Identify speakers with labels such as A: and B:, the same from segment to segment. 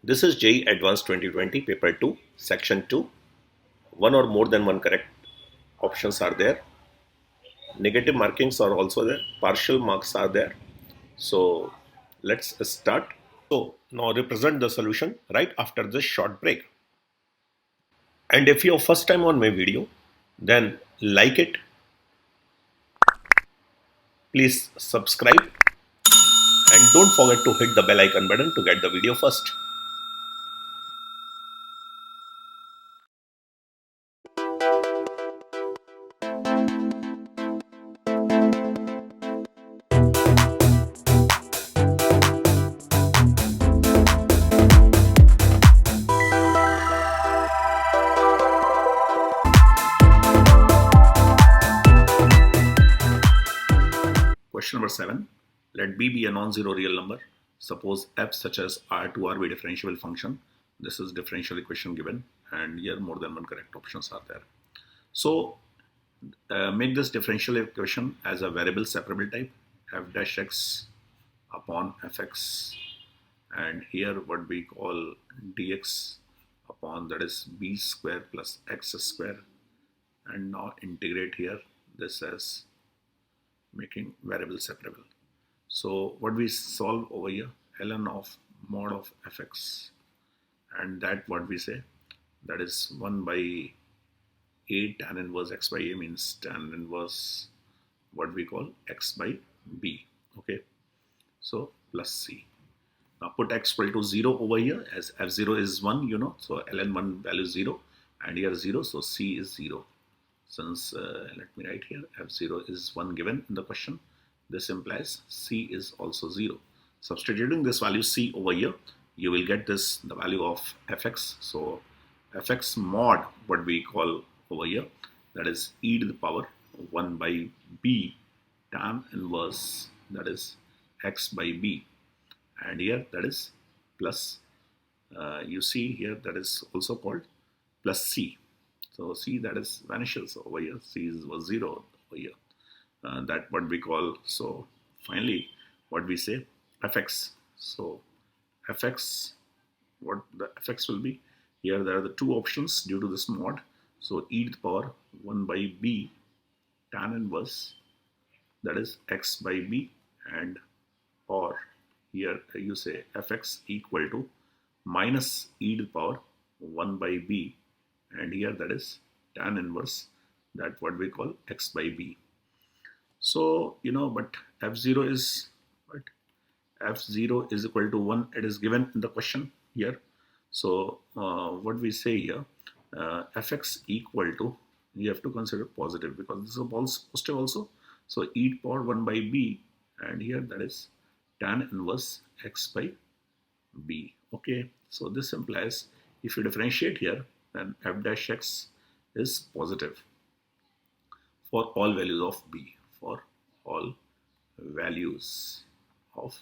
A: This is JEE Advanced 2020 Paper 2, Section 2. One or more than one correct options are there. Negative markings are also there. Partial marks are there. So let's start. So now represent the solution right after this short break. And if you're first time on my video, then like it. Please subscribe and don't forget to hit the bell icon button to get the video first. Question number 7. Let B be a non-zero real number. Suppose f such as R2R be a differentiable function. This is differential equation given, and here more than one correct options are there. So make this differential equation as a variable separable type, f dash x upon fx, and here what we call dx upon, that is b square plus x square, and now integrate here this as making variable separable. So what we solve over here, ln of mod of fx, and that what we say, that is 1 by a tan inverse x by a, means tan inverse what we call x by b. Okay, so plus c. Now put x equal to 0 over here, as f0 is 1, you know, so ln1 value is 0, and here 0, so c is 0. Since let me write here, f0 is 1 given in the question, this implies c is also 0. Substituting this value c over here, you will get this, the value of fx. So fx mod what we call over here, that is e to the power 1 by b tan inverse, that is x by b, and here that is plus, you see here that is also called plus c. So c, that is vanishes over here, c was 0 over here, that what we call. So finally what we say, fx. So fx, what the fx will be, here there are the two options due to this mod. So e to the power 1 by b tan inverse, that is x by b, and or here you say fx equal to minus e to the power 1 by b, and here that is tan inverse, that what we call x by b. So you know, but f0 is what, f0 is equal to 1, it is given in the question here. So what we say here, fx equal to, you have to consider positive because this is a positive also. So e to the power 1 by b, and here that is tan inverse x by b. Okay, so this implies if you differentiate here, then f dash x is positive for all values of b, for all values of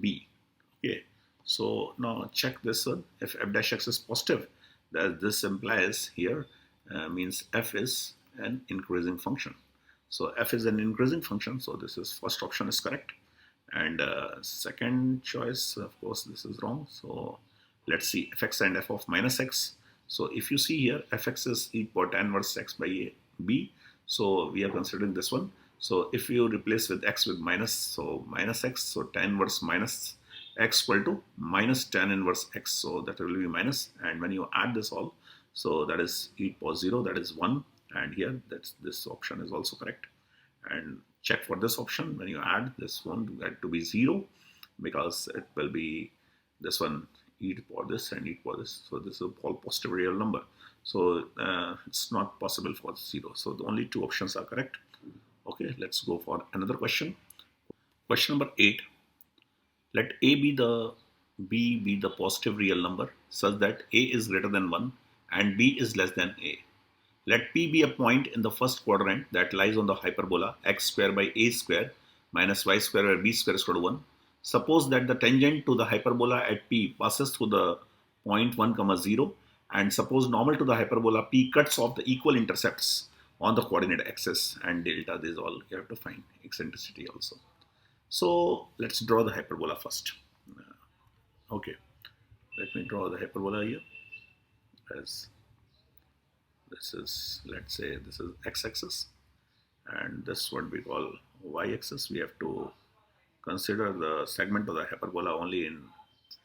A: b. Okay, so now check this one. If f dash x is positive, that this implies here means f is an increasing function. So f is an increasing function, so this is first option is correct, and second choice, of course, this is wrong. So let's see fx and f of minus x. So if you see here, fx is e to the power tan inverse x by b, so we are considering this one. So if you replace with x with minus, so minus x, so tan inverse minus x equal to minus tan inverse x, so that will be minus, and when you add this all, so that is e to the power 0, that is 1, and here that's, this option is also correct. And check for this option, when you add this one to get to be 0, because it will be this one e to the power this and e to the power this, so this is all positive real number, so it's not possible for 0, so the only two options are correct. Okay, let's go for another question. Question number 8. Let a be the b be the positive real number such that a is greater than 1 and b is less than a. Let p be a point in the first quadrant that lies on the hyperbola x square by a square minus y square by b square is equal to 1. Suppose that the tangent to the hyperbola at p passes through the point 1, 0, and suppose normal to the hyperbola p cuts off the equal intercepts on the coordinate axis, and delta, this is all you have to find, eccentricity also. So let's draw the hyperbola first. Okay, let me draw the hyperbola here as this is, let's say this is x-axis, and this what we call y-axis. We have to consider the segment of the hyperbola only in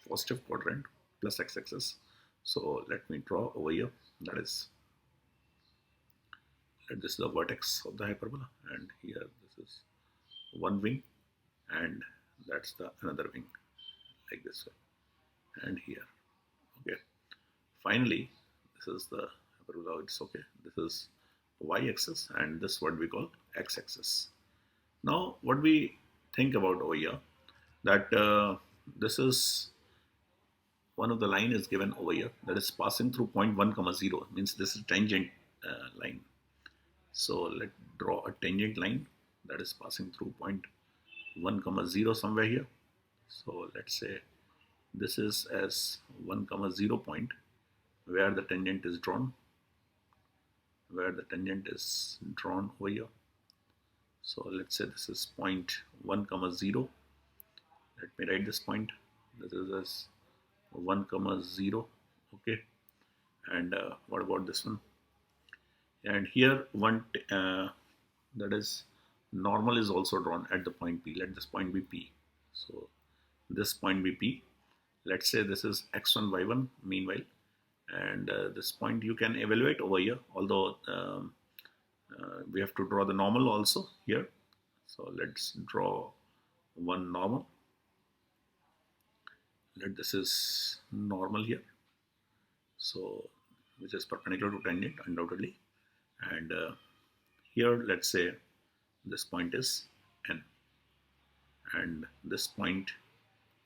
A: positive quadrant plus x-axis. So let me draw over here, that is, this is the vertex of the hyperbola, and here this is one wing, and that's the another wing, like this way, and here. Okay, finally this is the hyperbola. It's okay, this is y-axis, and this what we call x-axis. Now what we think about over here, that this is one of the line is given over here, that is passing through point 1 comma 0, means this is tangent line. So let's draw a tangent line that is passing through point 1 comma 0 somewhere here. So let's say this is as 1 comma 0 point where the tangent is drawn, over here. So let's say this is point 1 comma 0. Let me write this point. This is as 1 comma 0. Okay, and what about this one? And here one that is normal is also drawn at the point P. Let this point be P. So this point be P. Let's say this is x1 y1 meanwhile, and this point you can evaluate over here, although we have to draw the normal also here. So let's draw one normal. Let this is normal here, so which is perpendicular to tangent undoubtedly, and here let's say this point is N, and this point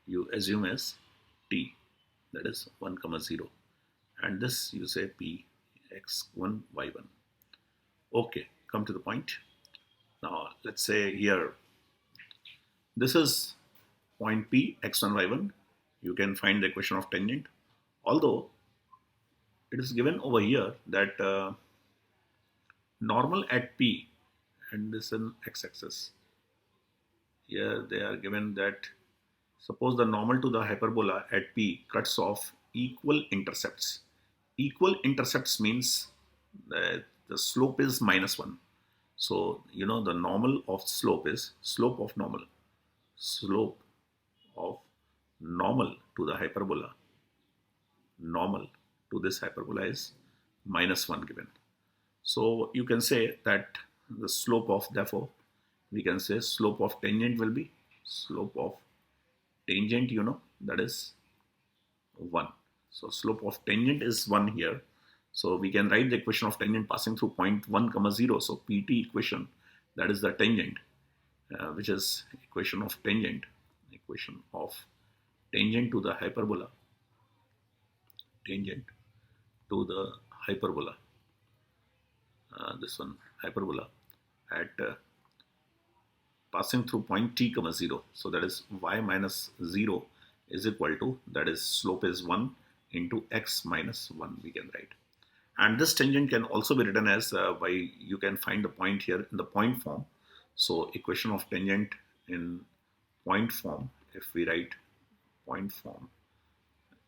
A: you assume as T, that is 1 comma 0, and this you say P x1 y1. Okay, come to the point. Now let's say here this is point P x1 y1. You can find the equation of tangent, although it is given over here that normal at P, and this in x-axis. Here they are given that suppose the normal to the hyperbola at P cuts off equal intercepts. Equal intercepts means that the slope is -1. So you know the normal of slope is slope of normal. Slope of normal to the hyperbola, normal to this hyperbola is -1 given. So you can say that the slope of, therefore we can say slope of tangent will be slope of tangent, you know, that is 1. So slope of tangent is 1 here. So we can write the equation of tangent passing through point 1 comma 0. So PT equation, that is the tangent, which is equation of tangent to the hyperbola, this one hyperbola at passing through point T comma 0. So that is y minus 0 is equal to, that is slope is 1 into x minus 1 we can write. And this tangent can also be written as you can find the point here in the point form. So equation of tangent in point form, if we write point form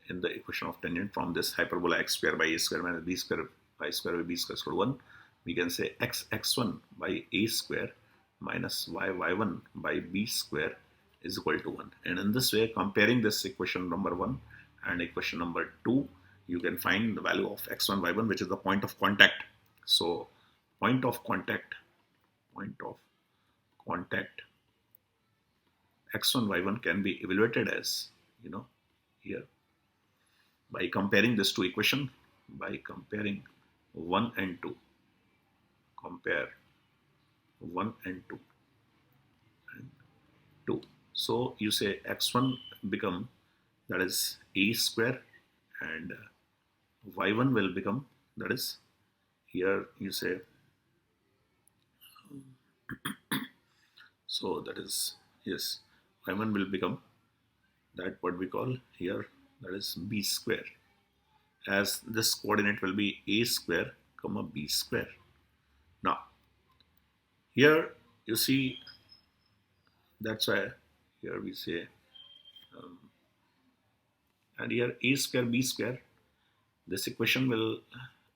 A: in the equation of tangent from this hyperbola x square by a square minus b square by square by b square equal to 1, we can say x1 by a square minus y1 by b square is equal to 1. And in this way, comparing this equation number 1 and equation number 2, you can find the value of x1 y1, which is the point of contact. So point of contact x1 y1 can be evaluated as, you know, here by comparing this two equation, by comparing 1 and 2. Compare 1 and 2. So you say x1 become, that is a square, and y1 will become, that is, here you say, so that is, yes, y1 will become that what we call here, that is b square, as this coordinate will be a square comma b square. Now here you see, that's why here we say and here a square b square. This equation will,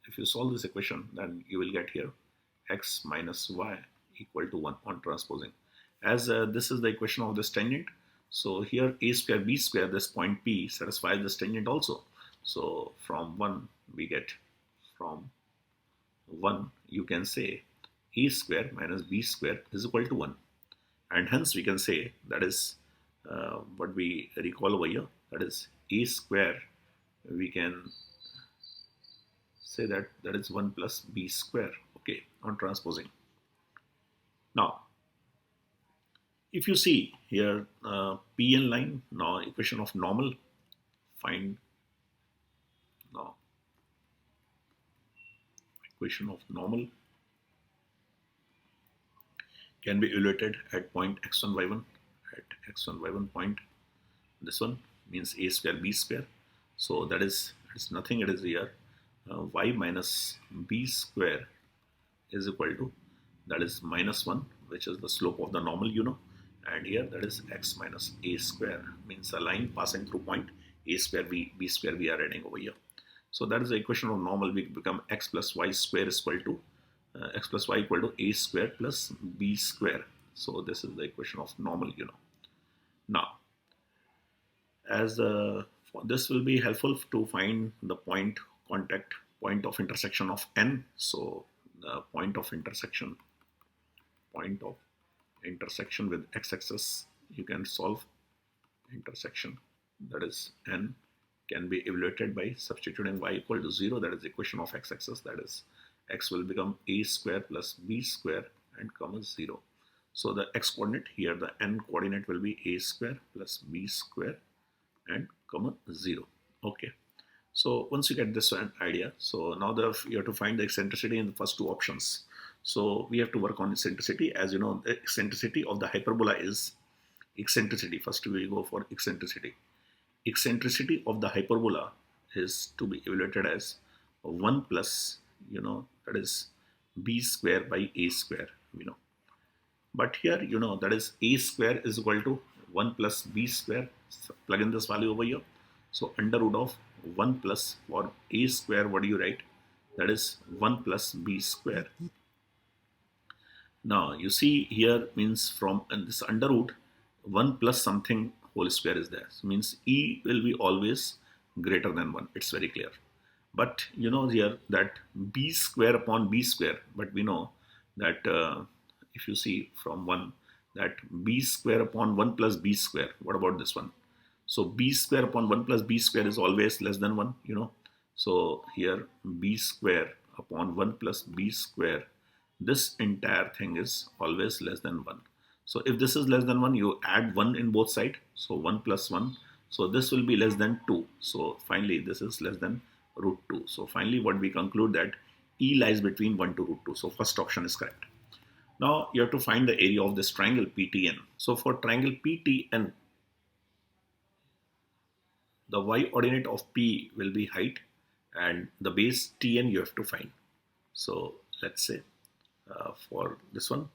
A: if you solve this equation, then you will get here x minus y equal to 1 on transposing. As this is the equation of this tangent, so here a square b square, this point P satisfies this tangent also. So from 1 we get, from 1 you can say a square minus b square is equal to 1, and hence we can say that is what we recall over here, that is a square, we can say that that is 1 plus b square, okay, on transposing. Now if you see here Pn line, now equation of normal, find now equation of normal can be evaluated at point x1 y1, at x1 y1 point. This one means a square b square, so that is, it's nothing, it is here y minus b square is equal to, that is minus 1, which is the slope of the normal, you know, and here that is x minus a square, means a line passing through point a square b square we are adding over here. So that is the equation of normal. We become x plus y square is equal to x plus y equal to a square plus b square. So this is the equation of normal, you know. Now as this will be helpful to find the point contact, point of intersection of n. So the point of intersection with x-axis, you can solve intersection, that is n, can be evaluated by substituting y equal to 0, that is the equation of x-axis, that is x will become a square plus b square and comma 0. So the x coordinate here, the n coordinate will be a square plus b square and comma 0. Okay, so once you get this idea, so now you have to find the eccentricity in the first two options. So we have to work on eccentricity. As you know, the eccentricity of the hyperbola is eccentricity. First we go for eccentricity. Eccentricity of the hyperbola is to be evaluated as 1 plus, you know, that is b square by a square, you know. But here, you know, that is a square is equal to 1 plus b square. So plug in this value over here. So under root of 1 plus, for a square, what do you write? That is 1 plus b square. Now you see here means from this under root 1 plus something whole square is there. So means e will be always greater than 1. It's very clear. But you know here that b square upon b square, but we know that if you see from 1, that b square upon 1 plus b square, what about this one? So b square upon 1 plus b square is always less than 1, you know. So here b square upon 1 plus b square, this entire thing is always less than 1. So if this is less than 1, you add 1 in both sides. So 1 plus 1. So this will be less than 2. So finally this is less than root 2. So finally what we conclude that E lies between 1 to root 2. So first option is correct. Now you have to find the area of this triangle PTN. So for triangle PTN, the y ordinate of P will be height and the base Tn you have to find. So let's say for this one,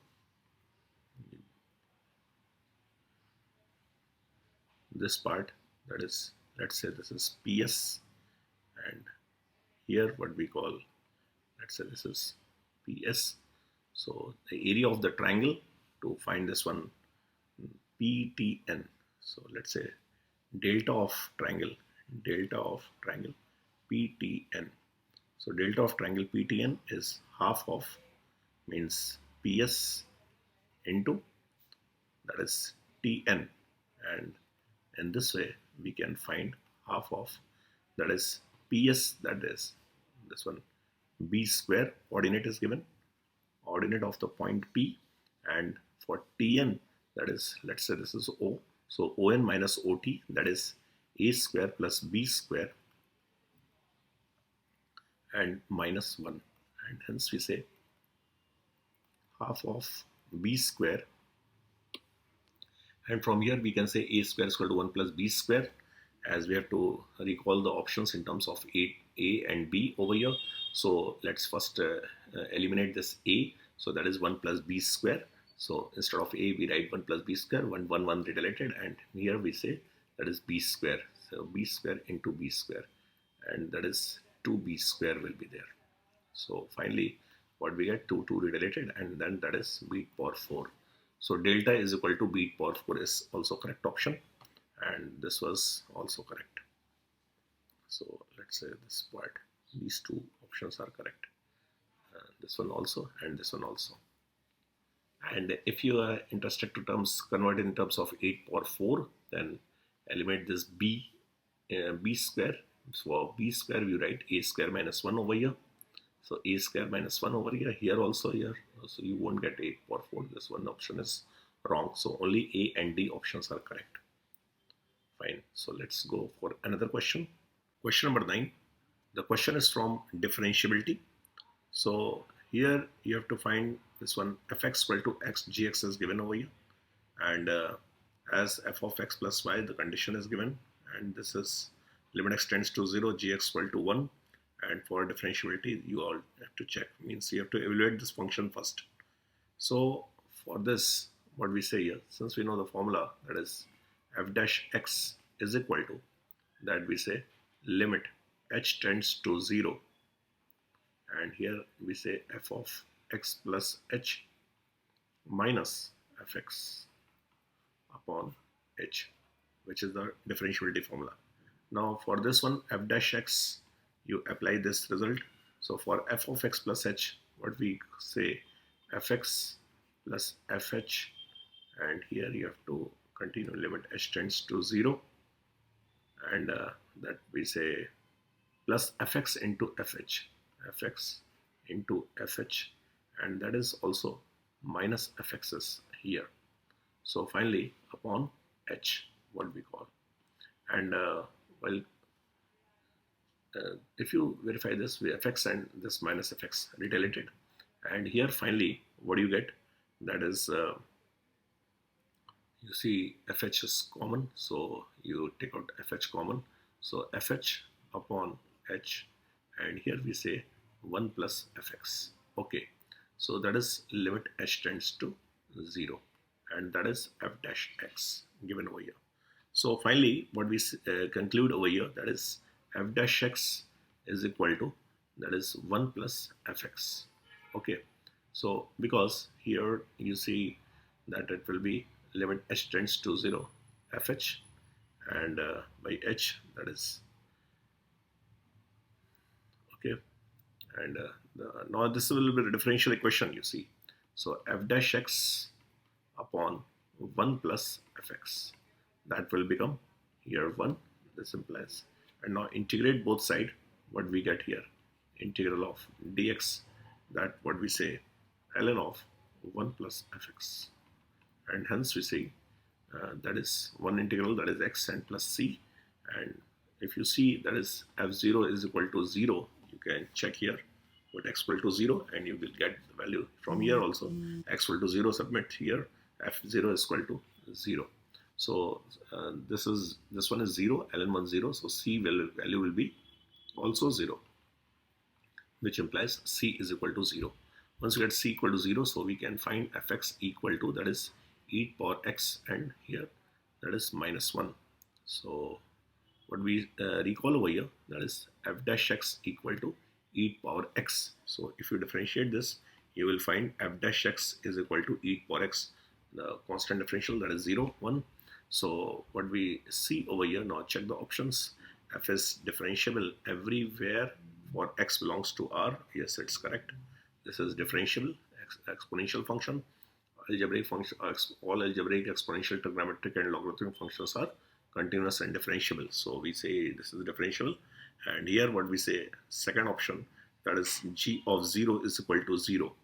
A: this part, that is, let's say this is PS, and here what we call, let's say this is PS. So the area of the triangle, to find this one, PTN. So let's say delta of triangle PTN. So delta of triangle PTN is half of, means PS into, that is Tn, and in this way we can find half of, that is PS, that is this one, b square, ordinate is given, ordinate of the point P, and for Tn, that is, let's say this is O, so On minus Ot, that is a square plus b square and minus 1, and hence we say half of b square, and from here we can say a square is equal to 1 plus b square, as we have to recall the options in terms of a and b over here. So let's first eliminate this a, so that is 1 plus b square. So instead of a we write 1 plus b square, 1 related, and here we say that is b square. so b square into b square, and that is 2b square will be there. So finally what we get, 2 related, and then that is b power 4. So delta is equal to b power 4 is also correct option, and this was also correct. So let's say this part, these two options are correct, this one also and this one also. And if you are interested to convert in terms of 8 power 4, then eliminate this b square. So for b square we write a square minus 1 over here. So a square minus 1 over here, here also here, so you won't get 8 power 4. This one option is wrong, so only A and D options are correct. Fine, so let's go for another question. Question number 9. The question is from differentiability. So here you have to find this one, fx equal to x, gx is given over here, and as f of x plus y, the condition is given, and this is limit x tends to 0, gx equal to 1. And for differentiability, you all have to check, means you have to evaluate this function first. So for this, what we say here, since we know the formula, that is f dash x is equal to, that we say limit h tends to 0, and here we say f of x plus h minus fx upon h, which is the differentiability formula. Now for this one, f dash x, you apply this result. So for f of x plus h, what we say, fx plus fh, and here you have to continue limit h tends to 0, and that we say plus fx into fh, fx into fh, and that is also minus fx's here. So finally upon h, what we call, and if you verify this with fx and this minus fx related, and here finally what do you get, that is you see fh is common, so you take out fh common, so fh upon h, and here we say 1 plus fx. Okay, so that is limit h tends to 0, and that is f dash x given over here. So finally what we conclude over here, that is f dash x is equal to, that is 1 plus fx. Okay, so because here you see that it will be limit h tends to 0 fh, and by h, that is okay, and now this will be a differential equation, you see. So f dash x upon 1 plus fx, that will become here 1, this implies, and now integrate both sides, what we get here, integral of dx, that what we say ln of 1 plus fx, and hence we say that is one integral, that is x and plus c, and if you see that is f0 is equal to 0, you can check here put x equal to 0 and you will get the value from here also. X equal to 0, submit here, f0 is equal to 0. So this one is 0, ln1 0, so c value will be also 0, which implies c is equal to 0. Once we get c equal to 0, so we can find fx equal to, that is e power x, and here that is minus 1. So what we recall over here, that is f dash x equal to e power x. So if you differentiate this, you will find f dash x is equal to e power x, the constant differential, that is 0, 1. So what we see over here, now check the options. F is differentiable everywhere for x belongs to R. Yes, it's correct. This is differentiable, exponential function. Algebraic function, all algebraic, exponential, trigonometric, and logarithmic functions are continuous and differentiable. So we say this is differentiable. And here what we say, second option, that is g of 0 is equal to 0.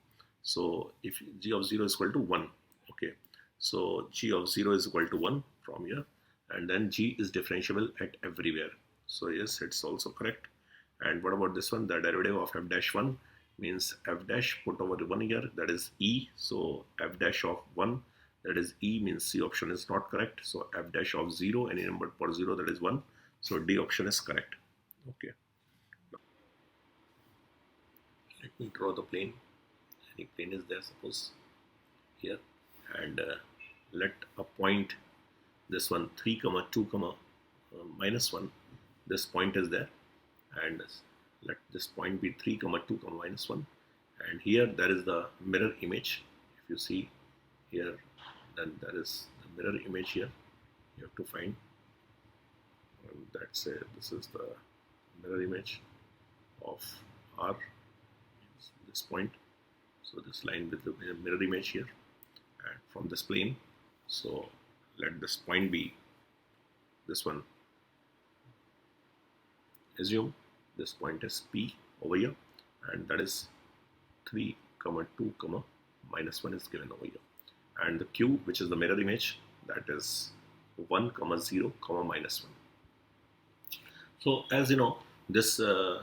A: So if g of 0 is equal to 1, okay, so g of 0 is equal to 1 from here, and then g is differentiable at everywhere. So yes, it's also correct. And what about this one, the derivative of f dash 1 means f dash put over 1 here, that is e. So f dash of 1, that is e, means c option is not correct. So f dash of 0, any number for 0, that is 1. So d option is correct. Okay, let me draw the plane. Any plane is there, suppose here, and let a point, this one 3, 2, minus 1, this point is there, and let this point be 3 comma 2 comma minus 1, and here there is the mirror image. If you see here, then there is the mirror image here. You have to find, let's say this is the mirror image of R, this point. So this line with the mirror image here, and from this plane. So let this point be this one. Assume this point is P over here, and that is 3 comma 2 comma minus 1 is given over here, and the Q, which is the mirror image, that is 1 comma 0 comma minus 1. So as you know, this the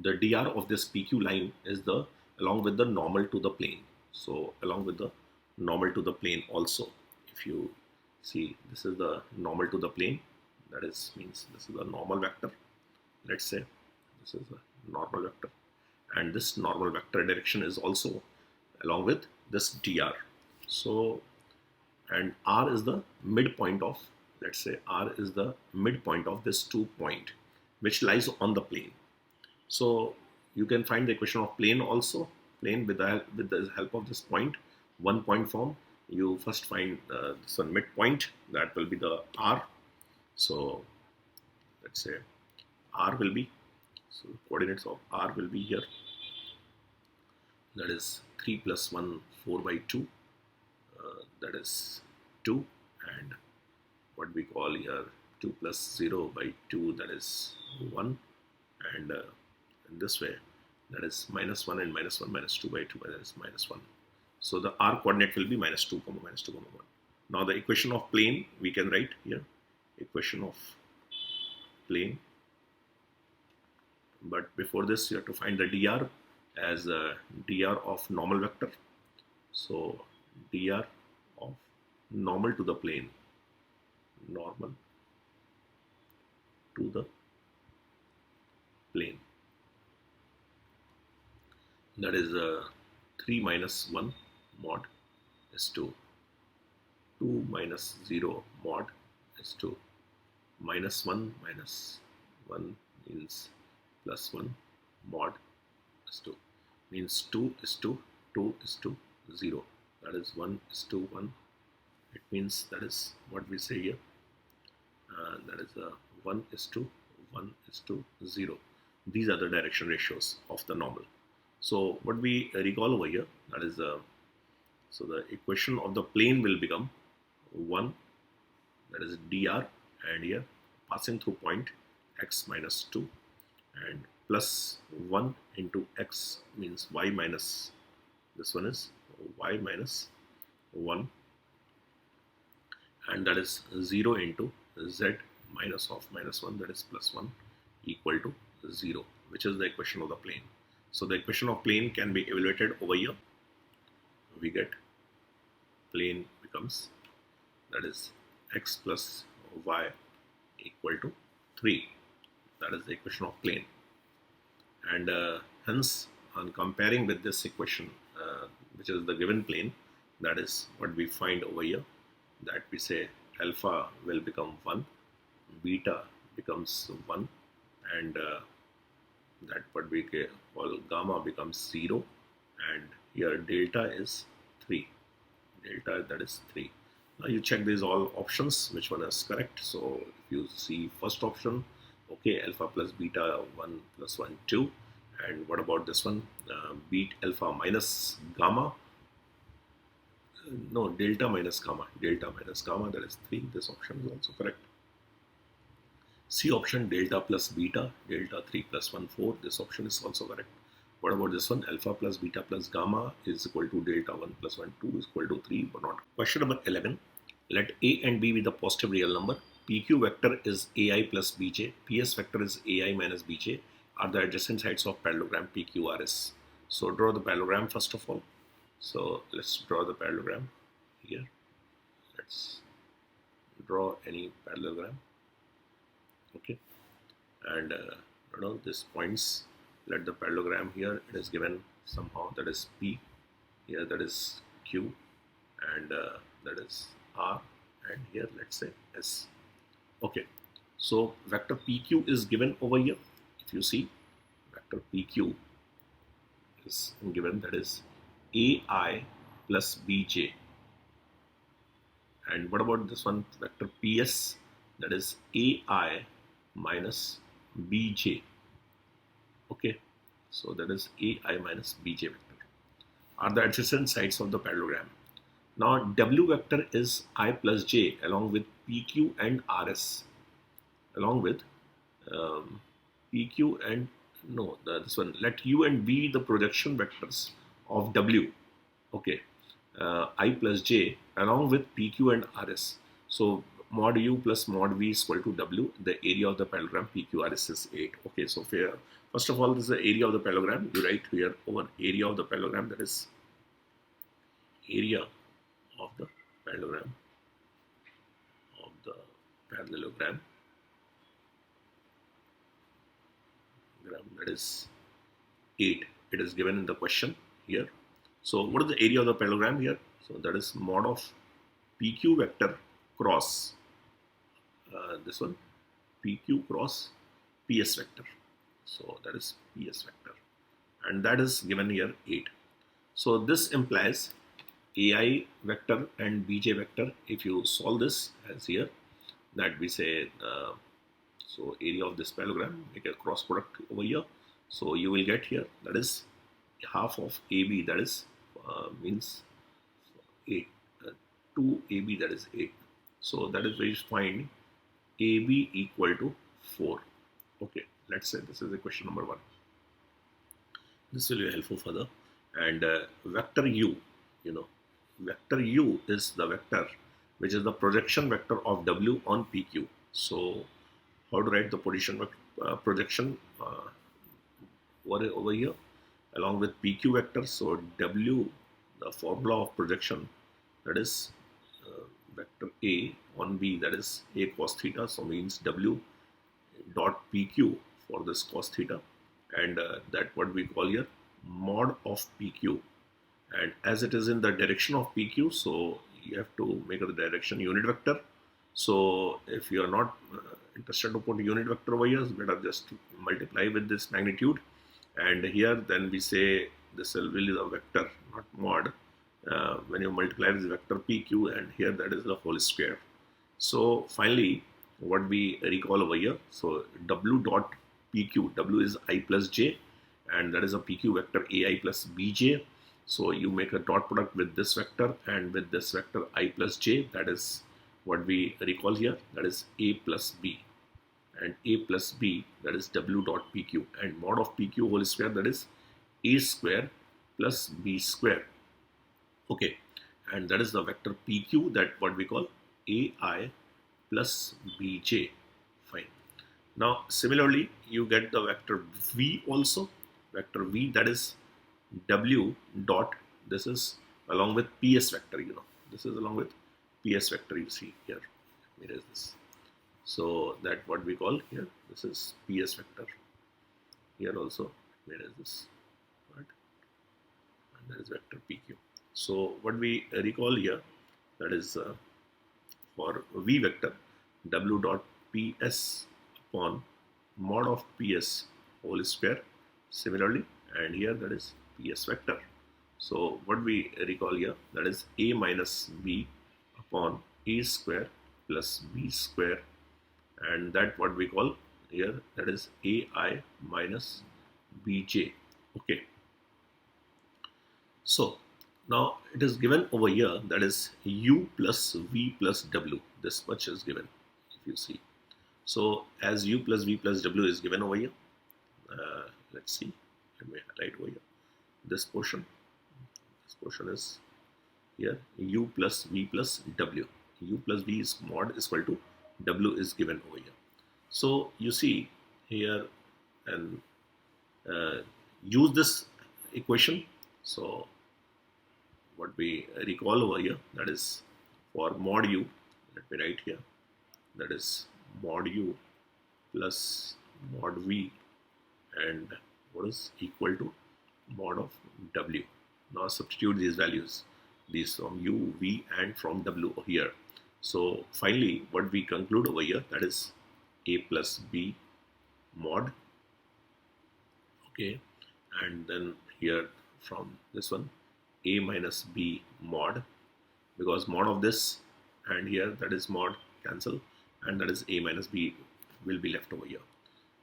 A: dr of this PQ line is the along with the normal to the plane. So along with the normal to the plane also, if you see, this is the normal to the plane, that is means this is a normal vector. Let's say this is a normal vector, and this normal vector direction is also along with this dr. So, and R is the midpoint of, let's say R is the midpoint of this 2 point which lies on the plane. So you can find the equation of plane also. Plane with the help of this point, 1 point form. You first find this one midpoint, that will be the R. So let's say R will be, so coordinates of R will be here, that is 3 plus 1, 4 by 2, that is 2, and what we call here 2 plus 0 by 2, that is 1, and in this way that is minus 1 and minus 1 minus 2 by 2, that is minus 1. So the R coordinate will be minus 2 comma minus 2 comma 1. Now the equation of plane we can write here, equation of plane, but before this you have to find the dr as dr of normal vector. So dr of normal to the plane, normal to the plane, that is 3 minus 1 mod is 2, 2 minus 0 mod is 2, minus 1 minus 1 means plus 1 mod is 2, means 2 is to 2 is to 0, that is 1 is to 1. It means that is what we say here, that is 1 is to 1 is to 0. These are the direction ratios of the normal. So what we recall over here, that is so the equation of the plane will become 1, that is dr, and here passing through point x minus 2, and plus 1 into x means y minus, this one is y minus 1, and that is 0 into z minus of minus 1, that is plus 1, equal to 0, which is the equation of the plane. So the equation of plane can be evaluated over here. We get plane becomes, that is x plus y equal to 3. That is the equation of plane. And hence, on comparing with this equation, which is the given plane, that is what we find over here, that we say alpha will become 1, beta becomes 1, and that what we call gamma becomes 0, and here delta is 3, delta that is 3. Now you check these all options, which one is correct. So if you see first option, okay, alpha plus beta 1 plus 1 2, and what about this one, beat alpha minus gamma, no, delta minus gamma, that is 3. This option is also correct. C option, delta plus beta, delta 3 plus 1 4, this option is also correct. What about this one, alpha plus beta plus gamma is equal to delta 1 plus 1 2 is equal to 3, but not. Question number 11, let A and B be the positive real number. PQ vector is AI plus BJ, PS vector is AI minus BJ, are the adjacent sides of parallelogram PQRS. So draw the parallelogram first of all. So let's draw the parallelogram here. Let's draw any parallelogram. Okay, and this points, let the parallelogram here, it is given somehow, that is P, here that is Q, and that is R, and here let's say S. Okay, So vector PQ is given over here. If you see, vector PQ is given, that is AI plus BJ. And what about this one, vector PS, that is AI minus BJ. Okay, so that is AI minus BJ vector are the adjacent sides of the parallelogram. Now W vector is I plus J along with PQ and RS, along with PQ and this one, let U and V the projection vectors of W. Okay, I plus J along with PQ and RS. So mod U plus mod V is equal to W. The area of the parallelogram PQRS is 8. Okay, so first of all, this is the area of the parallelogram. You write here over area of the parallelogram, that is area of the parallelogram that is 8. It is given in the question here. So what is the area of the parallelogram here? So that is mod of PQ vector cross this one, PQ cross PS vector. So that is PS vector, and that is given here 8. So this implies AI vector and BJ vector. If you solve this as here, that we say so area of this parallelogram, make a cross product over here. So you will get here, that is half of AB, that is means 8, 2 AB, that is 8. So that is where you find AB equal to 4. Okay, let's say this is the question number 1. This will be helpful further. And vector U, vector U is the vector which is the projection vector of W on PQ. So how to write the projection over here along with PQ vector? So W, the formula of projection, that is vector A on B, that is A cos theta. So means W dot PQ for this cos theta, and that what we call here mod of PQ. And as it is in the direction of PQ, so you have to make the direction unit vector. So if you are not interested to put unit vector over here, better just multiply with this magnitude, and here then we say this will be the vector, not mod, when you multiply with vector PQ, and here that is the whole square. So finally what we recall over here, so W dot PQ, W is I plus J, and that is a PQ vector AI plus BJ. So you make a dot product with this vector and with this vector I plus J, that is what we recall here, that is A plus B, and A plus B, that is W dot PQ, and mod of PQ whole square, that is A square plus B square. Okay, and that is the vector PQ, that what we call AI plus BJ. Fine. Now similarly you get the vector V also, vector V, that is W dot, this is along with PS vector, this is along with PS vector, you see here, where is this? So that what we call here, this is PS vector. Here also, where is this? Right? And that is vector PQ. So what we recall here, that is for V vector, W dot PS upon mod of PS whole square. Similarly, and here that is PS vector. So what we recall here, that is A minus B upon A square plus B square, and that what we call here, that is AI minus BJ. Okay. So now it is given over here, that is U plus V plus W. This much is given, if you see. So as U plus V plus W is given over here, let's see, let me highlight over here. This portion is here U plus V plus W. U plus V is mod is equal to W is given over here. So you see here, and use this equation. So what we recall over here, that is for mod U, let me write here, that is mod U plus mod V, and what is equal to mod of W. Now substitute these values, these from U, V, and from W here. So finally what we conclude over here, that is a plus b mod. Okay, and then here from this one a minus b mod, because mod of this and here that is mod cancel, and that is a minus b will be left over here.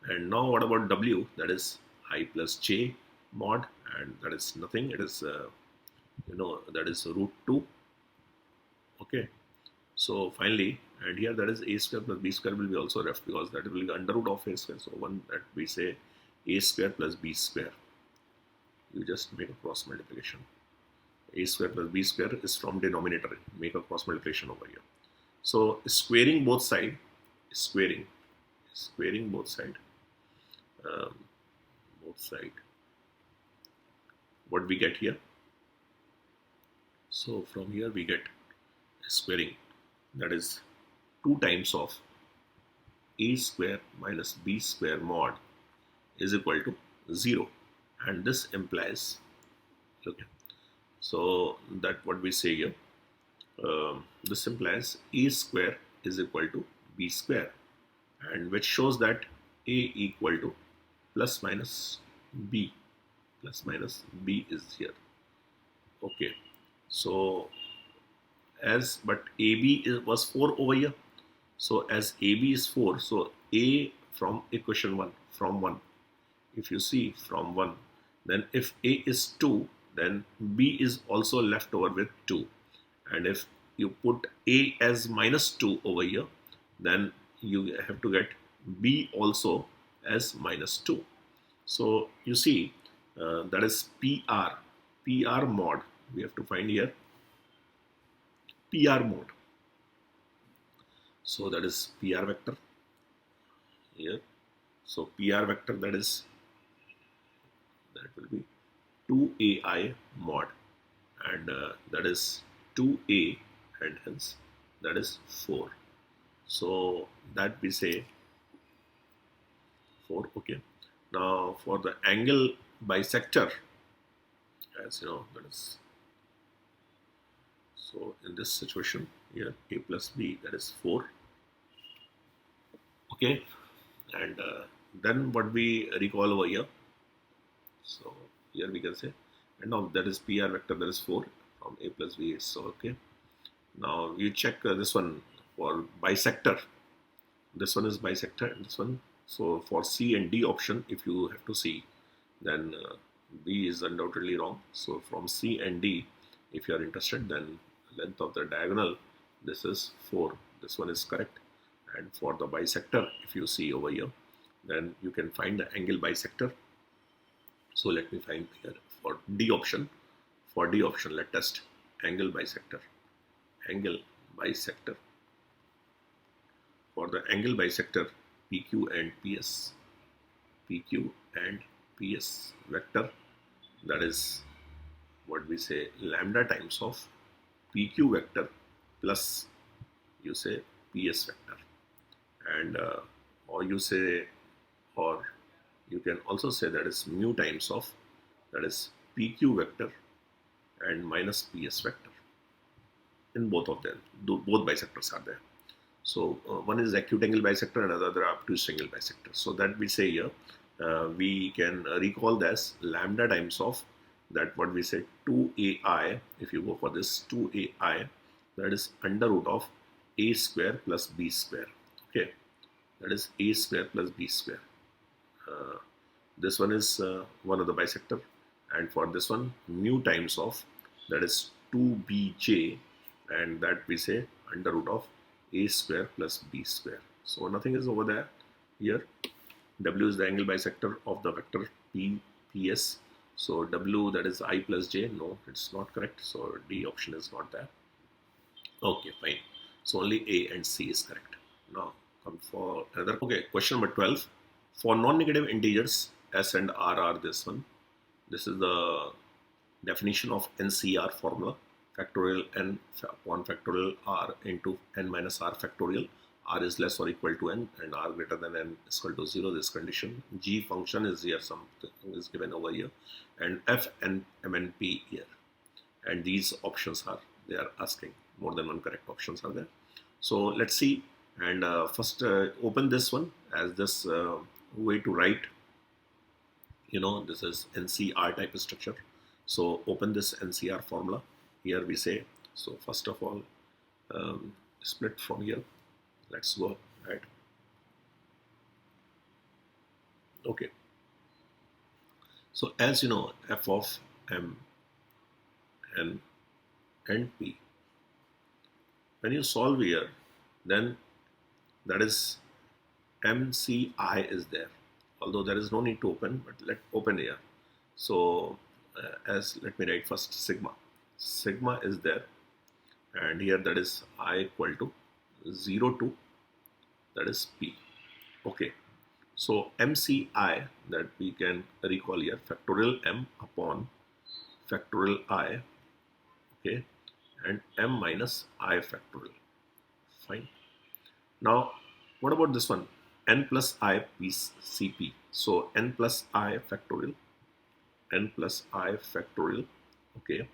A: And now what about w? That is I plus j mod, and that is nothing. It is that is root 2. Okay, so finally, and here that is a square plus b square will be also left, because that will be under root of a square. So one that we say a square plus b square. You just make a cross multiplication. A square plus b square is from denominator. Make a cross multiplication over here. So squaring both side, squaring both side, what we get here. So from here we get squaring, that is 2 times of a square minus b square mod is equal to 0, and this implies, okay, so that what we say here, this implies a square is equal to b square, and which shows that a equal to plus minus b is here. Okay, so as but AB was 4 over here, so as AB is 4, so A from equation 1 from 1, if you see from 1, then if A is 2, then B is also left over with 2, and if you put A as minus 2 over here, then you have to get B also as minus 2. So you see that is PR mod. We have to find here PR mod. So that is PR vector here. So PR vector that will be 2AI mod, and that is 2A, and hence that is 4. So that we say 4. Okay. Now for the angle bisector, as you know, that is, so in this situation here a plus b, that is 4. Okay, and then what we recall over here, so here we can say, and now that is PR vector, that is 4 from a plus b. So okay, now you check this one for bisector. This one is bisector, and this one. So for C and D option, if you have to see, then B is undoubtedly wrong. So from C and D, if you are interested, then length of the diagonal, this is 4. This one is correct. And for the bisector, if you see over here, then you can find the angle bisector. So let me find here for D option. For D option, let's test angle bisector. Angle bisector. For the angle bisector, PQ and PS. PQ and PS vector, that is what we say lambda times of PQ vector plus you say PS vector, and or you can also say that is mu times of, that is PQ vector and minus PS vector. In both of them, both bisectors are there. So one is acute angle bisector and another obtuse angle bisector. So that we say here, we can recall this lambda times of that what we say 2AI. If you go for this 2AI, that is under root of a square plus b square. Okay, that is a square plus b square. This one is one of the bisector, and for this one mu times of, that is 2bj, and that we say under root of a square plus b square. So nothing is over there. Here W is the angle bisector of the vector PS. So W, that is I plus j. No, it's not correct. So D option is not there. Okay, fine. So only A and C is correct. Now come for another. Okay, question number 12. For non-negative integers S and R are this one. This is the definition of Ncr formula. Factorial n upon factorial r into n minus r factorial. R is less or equal to n and r greater than n is equal to 0. This condition. G function is here, something is given over here, and f and mnp here. And these options are, they are asking more than one correct options are there. So let's see And first open this one as this way to write, this is NCR type of structure. So open this NCR formula. Here we say, so first of all, split from here. Let's go ahead. Okay. So as you know, f of m, n, and p, when you solve here, then that is MCI is there. Although there is no need to open, but let open here. So let me write first sigma. Sigma is there, and here that is I equal to 0 to, that is P. Okay. So MCI, that we can recall here, factorial M upon factorial I, okay, and M minus I factorial. Fine. Now, what about this one? N plus I CP. So N plus I factorial, N plus I factorial, okay,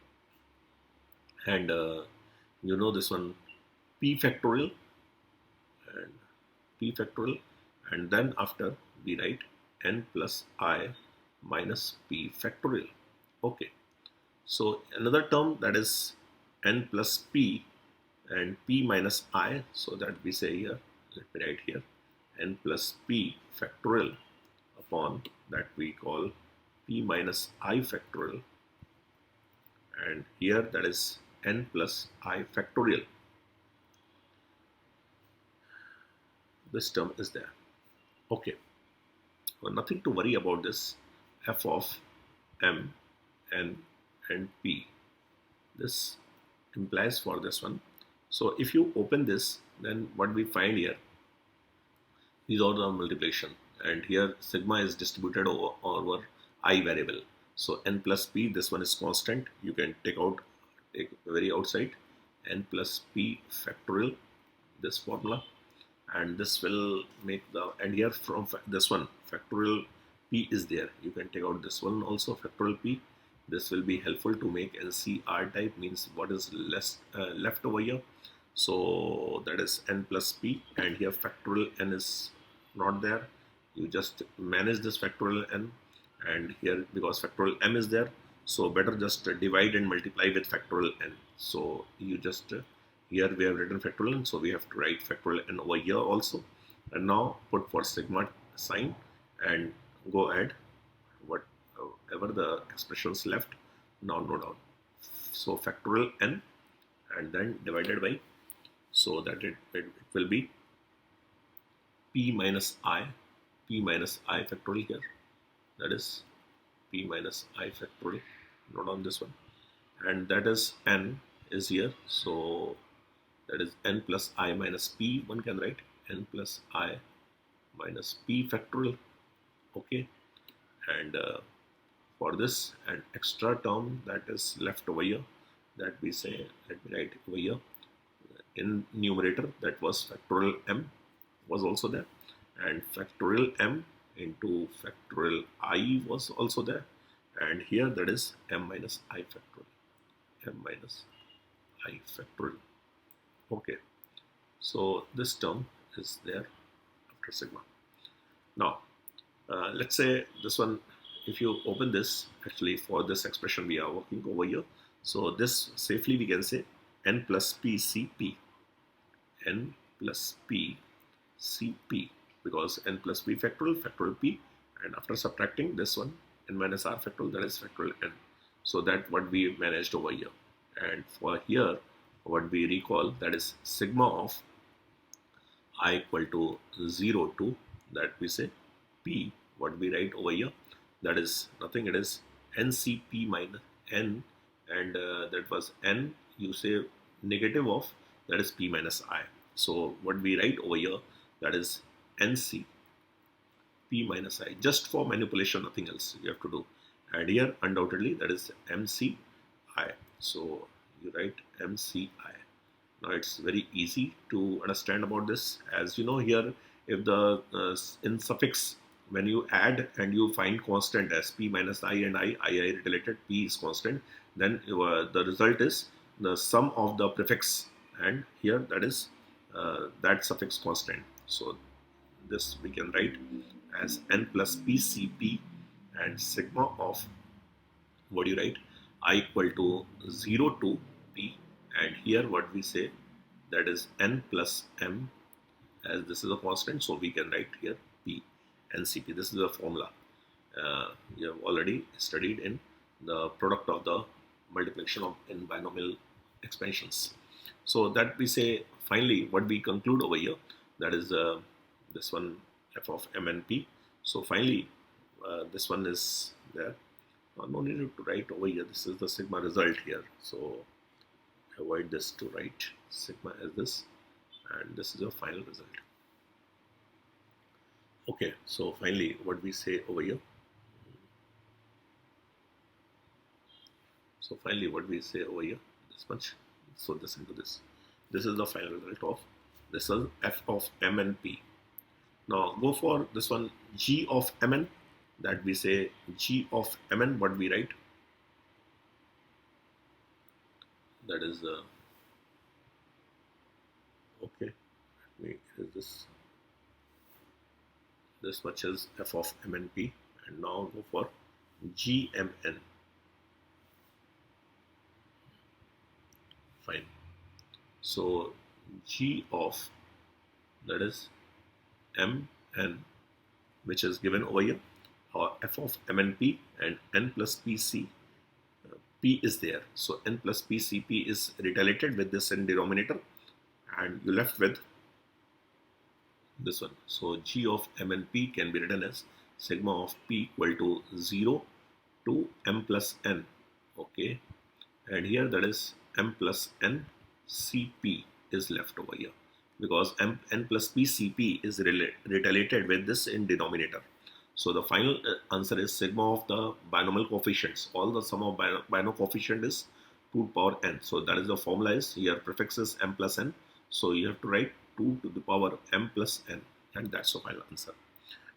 A: and this one P factorial and P factorial, and then after we write N plus I minus P factorial. Okay. So another term, that is N plus P and P minus I, so that we say here, let me write here, N plus P factorial upon that we call P minus I factorial, and here that is N plus I factorial. This term is there. Okay. Well, nothing to worry about this f of m, n, and p. This implies for this one. So if you open this, then what we find here, these are the multiplication, and here sigma is distributed over I variable. So n plus p, this one is constant. You can take very outside, n plus p factorial, this formula, and this will make and here from this one factorial p is there. You can take out this one also, factorial p. This will be helpful to make NCR type, means what is left over here. So that is n plus p, and here factorial n is not there. You just manage this factorial n, and here because factorial m is there, so better just divide and multiply with factorial n. So you just here we have written factorial n, so we have to write factorial n over here also. And now put for sigma sign and go ahead, whatever the expressions left, now note down. So factorial n and then divided by, so that it will be p minus I factorial here, that is p minus I factorial, note on this one, and that is n is here, so that is n plus I minus p, one can write n plus I minus p factorial. Okay, and for this an extra term that is left over here, that we say, let me write over here, in numerator, that was factorial m was also there, and factorial m into factorial I was also there, and here that is m minus I factorial, Okay, so this term is there after sigma. Now let's say this one, if you open this, actually for this expression we are working over here, so this safely we can say n plus p cp, n plus p cp, because n plus p factorial p, and after subtracting this one, n minus r factorial, that is factorial n. So that what we managed over here, and for here what we recall, that is sigma of I equal to 0 to, that we say p, what we write over here, that is nothing, it is ncp minus n, and that was n, you say negative of, that is p minus I. So what we write over here, that is nc p minus I, just for manipulation, nothing else you have to do. And here undoubtedly that is mci, so you write mci. Now it's very easy to understand about this, as you know here, if the in suffix, when you add and you find constant as p minus I and I related, p is constant, then the result is the sum of the prefix, and here that is that suffix constant. So this we can write as n plus pcp, and sigma of, what do you write, I equal to 0 to p, and here what we say, that is n plus m, as this is a constant, so we can write here p ncp. This is a formula you have already studied in the product of the multiplication of in binomial expansions. So that we say, finally what we conclude over here, that is this one, f of m and p. So finally this one is there. No need to write over here, this is the sigma result here, so avoid this to write sigma as this, and this is your final result. Okay, so finally what we say over here, so finally what we say over here, this much, so this into this is the final result of this is f of m and p. Now go for this one, g of mn, that we say g of mn, what we write, that is okay, let me erase this much is f of m and p, and now go for gmn. Fine. So g of, that is m n, which is given over here, or f of m and p, and n plus pc, p is there, so n plus pcp is retaliated with this in denominator, and you left with this one. So g of m and p can be written as sigma of p equal to 0 to m plus n. Okay, and here that is m plus n cp is left over here, because n plus p cp is retaliated with this in denominator. So the final answer is sigma of the binomial coefficients. All the sum of binomial coefficient is 2 to the power n. So that is the formula, is here prefix is m plus n. So you have to write 2 to the power m plus n, and that's the final answer.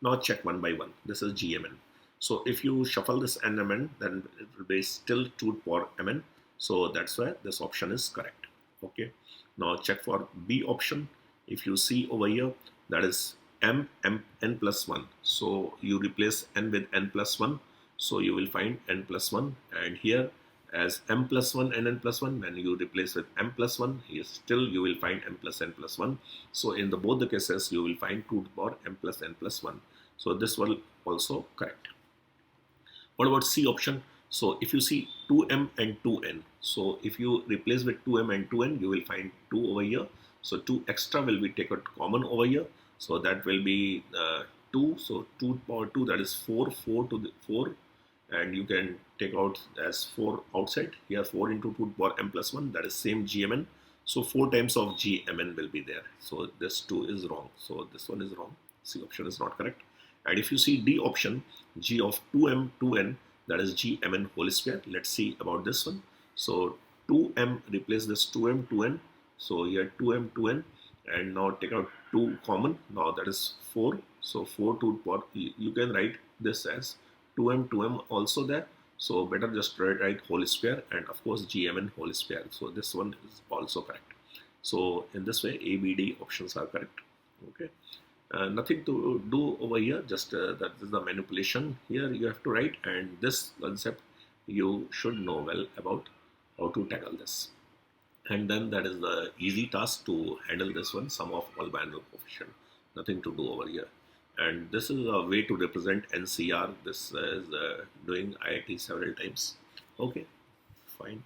A: Now check one by one. This is gmn. So if you shuffle this nmn, then it will be still 2 to the power mn. So that's why this option is correct. Okay. Now check for B option. If you see over here, that is n plus 1. So you replace n with n plus 1. So you will find n plus 1. And here as m plus 1 and n plus 1, when you replace with m plus 1, here still you will find m plus n plus 1. So in the both the cases, you will find 2 to the power m plus n plus 1. So this will also correct. What about C option? So if you see 2m and 2n, so if you replace with 2m and 2n, you will find 2 over here. So 2 extra will be taken common over here. So that will be 2. So 2 to the power 2, that is 4, 4 to the 4. And you can take out as 4 outside. Here 4 into 2 to the power m plus 1, that is same gmn. So 4 times of gmn will be there. So this 2 is wrong. So this one is wrong. C option is not correct. And if you see D option, g of 2m, 2n, that is gmn whole square. Let's see about this one. So 2m replace this 2m, 2n. So here 2m, 2n, and now take out 2 common. Now that is 4. So 4 to the power, you can write this as 2m, 2m also there. So better just write whole square, and of course gmn whole square. So this one is also correct. So in this way, A, B, D options are correct. Okay. Nothing to do over here, just that is the manipulation here you have to write, and this concept you should know well about how to tackle this. And then that is the easy task to handle this one, sum of all binomial coefficient. Nothing to do over here. And this is a way to represent NCR. This is doing IIT several times. Okay, fine.